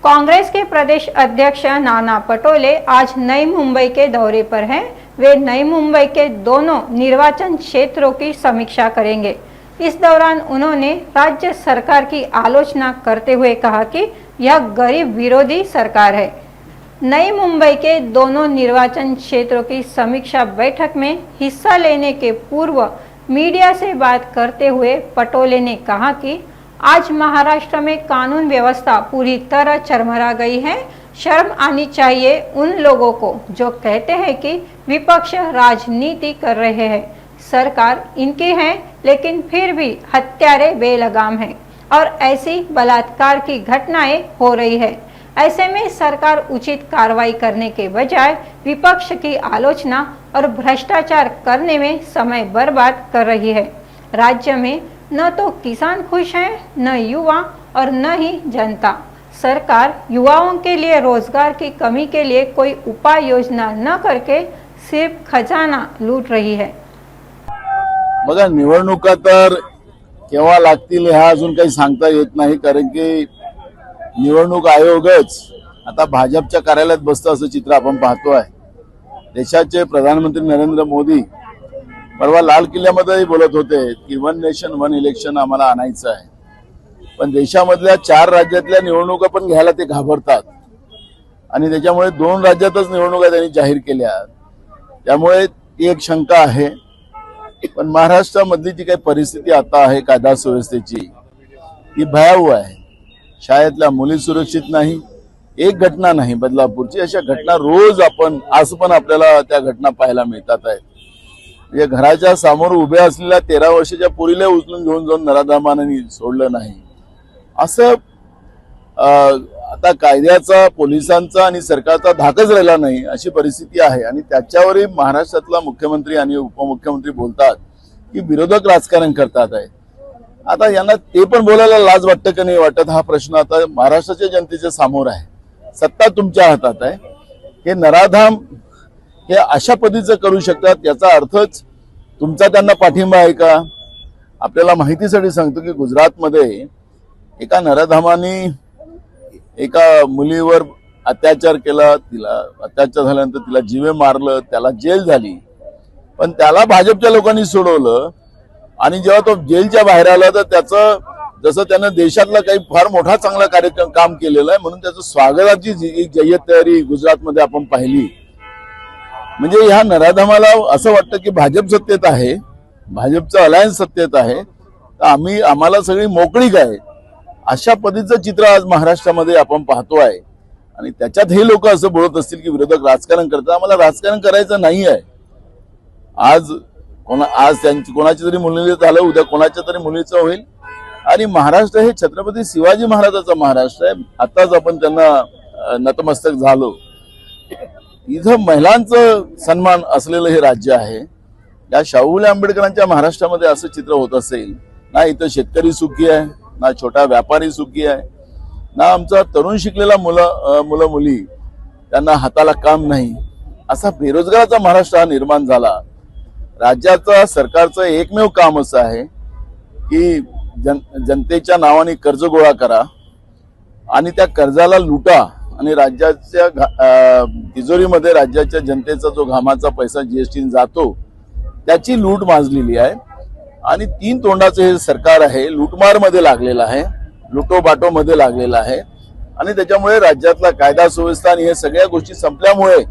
कांग्रेस के प्रदेश अध्यक्ष नाना पटोले आज नई मुंबई के दौरे पर हैं। वे नई मुंबई के दोनों निर्वाचन क्षेत्रों की समीक्षा करेंगे। इस दौरान उन्होंने राज्य सरकार की आलोचना करते हुए कहा कि यह गरीब विरोधी सरकार है। नई मुंबई के दोनों निर्वाचन क्षेत्रों की समीक्षा बैठक में हिस्सा लेने के पूर्व मीडिया से बात करते हुए पटोले ने कहा कि आज महाराष्ट्र में कानून व्यवस्था पूरी तरह चरमरा गई है। शर्म आनी चाहिए उन लोगों को जो कहते हैं कि विपक्ष राजनीति कर रहे हैं। सरकार इनकी है, लेकिन फिर भी हत्यारे बेलगाम हैं और ऐसी बलात्कार की घटनाएं हो रही है। ऐसे में सरकार उचित कार्रवाई करने के बजाय विपक्ष की आलोचना और भ्रष्टाचार करने में समय बर्बाद कर रही है। राज्य में न तो किसान खुश हैं, न युवा और न ही जनता। सरकार युवाओं के लिए रोजगार की कमी के लिए कोई उपाय योजना न करके सिर्फ खजाना लूट रही है। बघा, निवडणुका तर केव्हा लागतील हा अजून काही सांगता येत नाही, कारण की निवडणूक आयोगच आता भाजपच्या कार्यालयात बसतं असं चित्र आपण पाहतोय। देशाचे प्रधानमंत्री नरेंद्र मोदी परवा लाल किल्ल्यामध्ये बोलत होते की 1 नेशन 1 इलेक्शन आम्हाला आणायचं आहे, पण देशामधल्या 4 राज्यातल्या निवडणुका पण घ्यायला ते घाबरतात आणि त्याच्यामुळे 2 राज्यातच निवडणुका त्यांनी जाहीर केल्या। त्यामुळे ती एक शंका आहे। पण महाराष्ट्रामधली जी काही परिस्थिती आता आहे कायदा सुव्यवस्थेची, ती भयावह आहे। शाळेतल्या मुली सुरक्षित नाही, एक घटना नाही बदलापूरची, अशा घटना रोज आपण आज पण आपल्याला त्या घटना पाहायला मिळतात आहेत। म्हणजे घराच्या समोर उभ्या असलेल्या 13 वर्षाच्या पोरीला उचलून घेऊन जाऊन नराधमांनी सोडलं नाही असं आता कायद्याचा, पोलिसांचा आणि सरकारचा धाकच राहिला नाही अशी परिस्थिती आहे। आणि त्याच्यावरही महाराष्ट्रातला मुख्यमंत्री आणि उपमुख्यमंत्री बोलतात की विरोधक राजकारण करतात आहे। आता यांना ते पण बोलायला लाज वाटतं की नाही वाटत हा प्रश्न आता महाराष्ट्राच्या जनतेच्या समोर आहे। सत्ता तुमच्या हातात आहे। हे नराधाम हे अशा पद्धतीचं करू शकतात, याचा अर्थच तुमचा त्यांना पाठिंबा आहे का? आपल्याला माहितीसाठी सांगतो की गुजरातमध्ये एका नराधामाने एका मुलीवर अत्याचार केला, तिला अत्याचार झाल्यानंतर तिला जीवे मारलं, त्याला जेल झाली, पण त्याला भाजपच्या लोकांनी सोडवलं आणि जेव्हा तो जेलच्या बाहेर आला तर त्याचं जसं त्यानं देशातला काही फार मोठा चांगला कार्यक्रम काम केलेला आहे म्हणून त्याचं स्वागताची जय्यत तयारी गुजरातमध्ये आपण पाहिली। म्हणजे ह्या नराधमाला असं वाटतं की भाजप सत्तेत आहे, भाजपचं अलायन्स सत्तेत आहे, तर आम्हाला सगळी मोकळीक आहे अशा पद्धतीचं चित्र आज महाराष्ट्रामध्ये आपण पाहतो आहे। आणि त्याच्यात हे लोक असं बोलत असतील की विरोधक राजकारण करतात। आम्हाला राजकारण करायचं नाही आहे। आज त्यांची कोणाची तरी मुलीचं झालं, उद्या कोणाच्या तरी मुलीचं होईल। आणि महाराष्ट्र हे छत्रपती शिवाजी महाराजांचा महाराष्ट्र आहे। आताच आपण त्यांना नतमस्तक झालो। इथं महिलांचं सन्मान असलेलं हे राज्य आहे। या शाहू फुले आंबेडकरांच्या महाराष्ट्रामध्ये असं चित्र होत असेल ना, इथं शेतकरी सुखी आहे, ना छोटा व्यापारी सुखी आहे, ना आमचा तरुण शिकलेला मुलं मुली त्यांना हाताला काम नाही, असा बेरोजगाराचा महाराष्ट्र हा निर्माण झाला। राज्याचा सरकारचं एकमेव काम असं आहे की जनतेच्या नावाने कर्ज गोळा करा आणि त्या कर्जाला लुटा आणि राज्याच्या तिजोरीमध्ये राज्याच्या जनतेचा जो घामाचा पैसा जीएसटी जातो त्याची लूट माजलेली आहे। आणि 3 तोंडाचं हे सरकार आहे, लूटमार मध्ये लागलेलं आहे, लुटोबाटो मध्ये लागलेलं आहे। आणि त्याच्यामुळे राज्यातला कायदा सुव्यवस्था आणि हे सगळ्या गोष्टी संपल्यामुळे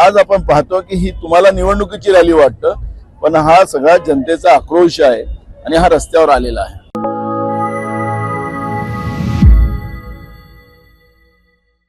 आज आपण पाहतो की ही तुम्हाला निवडणुकीची रॅली वाटतं, पण हा सगळा जनतेचा आक्रोश आहे आणि हा रस्त्यावर आलेला आहे।